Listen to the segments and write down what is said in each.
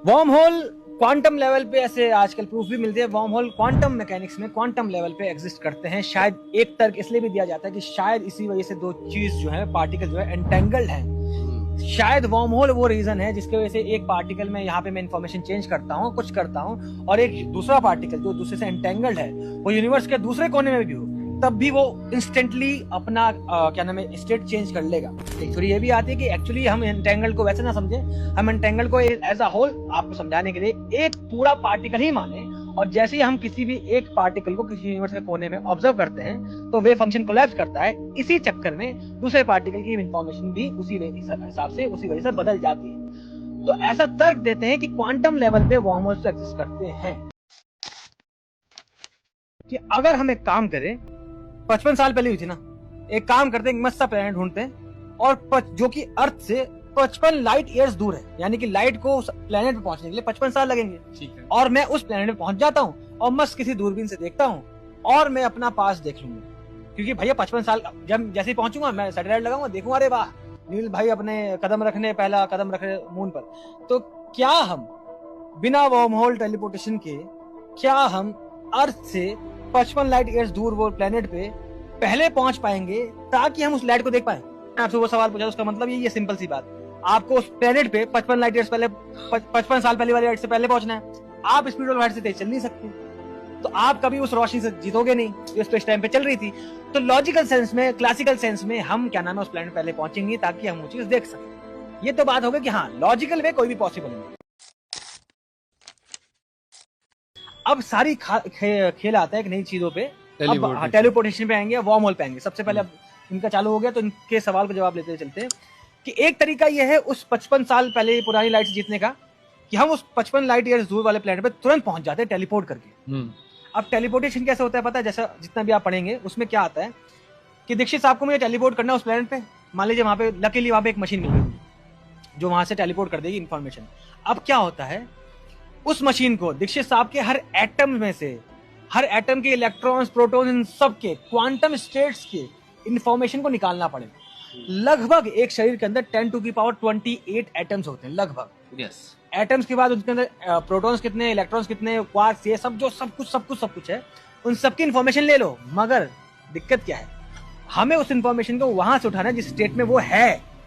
Worm hole quantum level पे ऐसे आजकल प्रूफ भी मिलते हैं। वर्म होल क्वांटम मैकेनिक्स में क्वांटम लेवल पे एग्जिस्ट करते हैं। शायद एक तर्क इसलिए भी दिया जाता है कि शायद इसी वजह से दो चीज जो है, पार्टिकल जो है एंटेंगल्ड है। शायद वर्म होल वो रीजन है जिसकी वजह से एक पार्टिकल में यहाँ पे मैं इन्फॉर्मेशन चेंज करता हूँ, कुछ करता हूँ, और एक दूसरा पार्टिकल जो दूसरे से एंटेंगल्ड है वो यूनिवर्स के दूसरे कोने में भी हो, तब भी वो इंस्टेंटली अपना क्या नाम है स्टेट चेंज कर लेगा। एक थोड़ी ये भी आती है कि एक्चुअली हम एंटेंगल को वैसे ना समझे, हम एंटेंगल को एज अ होल आपको समझाने के लिए एक पूरा पार्टिकल ही माने, और जैसे ही हम किसी भी एक पार्टिकल को किसी यूनिवर्स के कोने में ऑब्जर्व करते हैं तो वे फंक्शन कोलैप्स करता है। इसी चक्कर में दूसरे पार्टिकल की इंफॉर्मेशन भी उसी हिसाब से उसी वजह से बदल जाती है। तो ऐसा तर्क देते हैं कि क्वांटम लेवल पे वर्म होल्स एग्जिस्ट करते हैं कि अगर हम एक काम करें, 55 साल पहले हुई थी ना, एक काम करते हैं, मस्त सा प्लेनेट ढूंढते हैं और जो कि अर्थ से 55 लाइट ईयर्स दूर है, यानी कि लाइट को उस प्लेनेट पे पहुंचने के लिए 55 साल लगेंगे। ठीक है। और मैं उस प्लेनेट पे पहुंच जाता हूँ और मस्त किसी दूरबीन से देखता हूँ और मैं अपना पास देख लूंगा, क्योंकि भैया 55 साल जब जैसे ही पहुंचूंगा मैं सैटेलाइट लगाऊंगा, देखूंगा अरे वाह नील भाई अपने पहला कदम रख रहे मून पर। तो क्या हम बिना वर्म होल टेलीपोर्टेशन के क्या हम अर्थ से 55 लाइट ईयर्स दूर वो प्लेनेट पे पहले पहुंच पाएंगे ताकि हम उस लाइट को देख पाए? आपसे वो सवाल पूछा, उसका मतलब ये सिंपल सी बात, आपको उस प्लेनेट पे 55 लाइट ईयर्स पहले 55 साल पहले वाली लाइट से पहले पहुंचना है। आप स्पीड ऑफ लाइट से तेज चल नहीं सकते, तो आप कभी उस रोशनी से जीतोगे नहीं जो स्पेस टाइम पे चल रही थी। तो लॉजिकल सेंस में, क्लासिकल सेंस में हम क्या नाम है उस प्लेनेट पहले पहुंचेंगे ताकि हम वो चीज देख सकें। ये तो बात हो गई कि हाँ लॉजिकल वे कोई भी पॉसिबल नहीं। अब सारी खेल आता है कि नई चीजों पे, अब टेलीपोर्टेशन पे आएंगे, वर्म होल पे आएंगे। सबसे पहले अब इनका चालू हो गया तो इनके सवाल का जवाब लेते चलते हैं कि एक तरीका यह है उस 55 साल पहले पुरानी लाइट से जीतने का कि हम उस 55 लाइट ईयर्स दूर वाले प्लेनेट पे तुरंत पहुंच जाते हैं टेलीपोर्ट करके। अब टेलीपोर्टेशन कैसे होता है पता है? जैसा जितना भी आप पढ़ेंगे उसमें क्या आता है कि दीक्षित साहब को मुझे टेलीपोर्ट करना है उस प्लेनेट पे, मान लीजिए वहां पे लकीली वहां पे एक मशीन मिल गई जो वहां से टेलीपोर्ट कर देगी इन्फॉर्मेशन। अब क्या होता है, उस मशीन को दीक्षित साहब के हर एटम में से, हर एटम के इलेक्ट्रॉन्स, प्रोटॉन, इन सब के क्वांटम स्टेट्स के इंफॉर्मेशन को निकालना पड़ेगा। लगभग एक शरीर के अंदर 10 टू की पावर 28 एटम्स होते हैं लगभग। यस। एटम्स के बाद उसके अंदर प्रोटॉन्स कितने, इलेक्ट्रॉन्स कितने, क्वार्क्स, ये सब जो सब कुछ है, उन सबकी इंफॉर्मेशन ले लो। मगर दिक्कत क्या है, हमें उस इंफॉर्मेशन को वहां से उठाना है जिस स्टेट में वो है।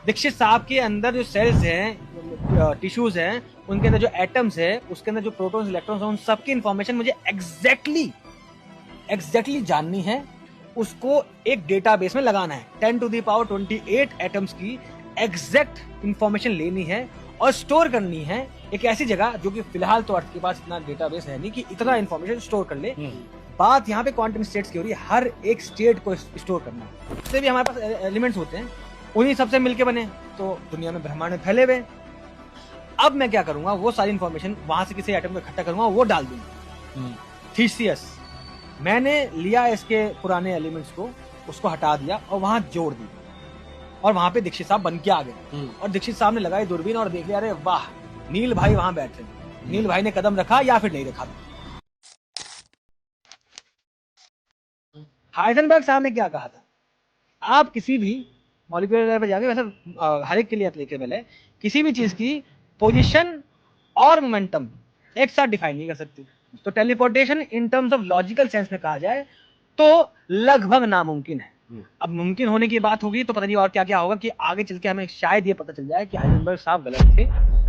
दीक्षित साहब के अंदर जो सेल्स हैं, टिश्यूज हैं, उनके अंदर जो एटम्स है, उसके अंदर जो प्रोटॉन्स, इलेक्ट्रॉन्स हैं, उन सबकी इंफॉर्मेशन मुझे एग्जैक्टली जाननी है। उसको एक डेटाबेस में लगाना है। 10 टू दी पावर 28 एटम्स की एग्जैक्ट इंफॉर्मेशन लेनी है और स्टोर करनी है एक ऐसी जगह जो कि फिलहाल तो अर्थ के पास इतना डेटाबेस है नहीं कि इतना इंफॉर्मेशन स्टोर कर ले। बात यहाँ पे क्वांटम स्टेट्स की हो रही है, हर एक स्टेट को स्टोर करना। उससे भी हमारे पास एलिमेंट्स होते हैं, उन्हीं सबसे मिलके बने तो दुनिया में ब्रह्मांड में फैले हुए। अब मैं क्या करूंगा, वो सारी इंफॉर्मेशन वहां से किसी एटम को इकट्ठा करूंगा, वो डाल दूंगा। थीसियस, मैंने लिया इसके पुराने एलिमेंट्स को, उसको हटा दिया और वहां जोड़ दिया, और वहां पे दीक्षित साहब बन के आ गए। और दीक्षित साहब ने लगाई दूरबीन और देख लिया, अरे वाह नील भाई वहां बैठे, नील भाई ने कदम रखा या फिर नहीं रखा। हाइजेनबर्ग साहब ने क्या कहा था, आप किसी भी मॉलिक्यूलर लेवल पर जाके, वैसे हर एक के लिए एप्लीकेबल है, किसी भी चीज की पोजीशन और मोमेंटम एक साथ डिफाइन नहीं कर सकती। तो teleportation in terms of logical sense में कहा जाए तो लगभग नामुमकिन है। अब मुमकिन होने की बात होगी तो पता नहीं और क्या क्या होगा कि आगे चल के हमें शायद ये पता चल जाए कि हाइजेनबर्ग साहब गलत थे,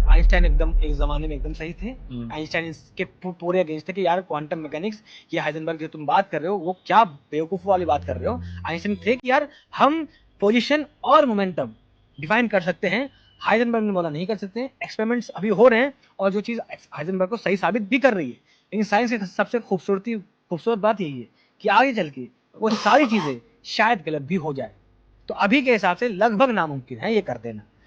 आइंस्टाइन एकदम एक जमाने में एकदम सही थे। आइंस्टाइन इसके पूरे अगेंस्ट थे कि यार क्वांटम मैकेनिक्स, ये हाइजेनबर्ग जो तुम बात कर रहे हो वो क्या बेवकूफ वाली बात कर रहे हो। आइंस्टाइन थे कि यार हम पोजीशन और मोमेंटम डिफाइन कर सकते हैं। हाइजेनबर्ग ने बोला नहीं कर सकते। एक्सपेरिमेंट्स अभी हो रहे हैं और जो चीज हाइजेनबर्ग को सही साबित भी कर रही है। लेकिन साइंस की सबसे खूबसूरत बात यही है कि आगे चल के वो सारी चीजें शायद गलत भी हो जाए। तो अभी के हिसाब से लगभग नामुमकिन है ये कर देना।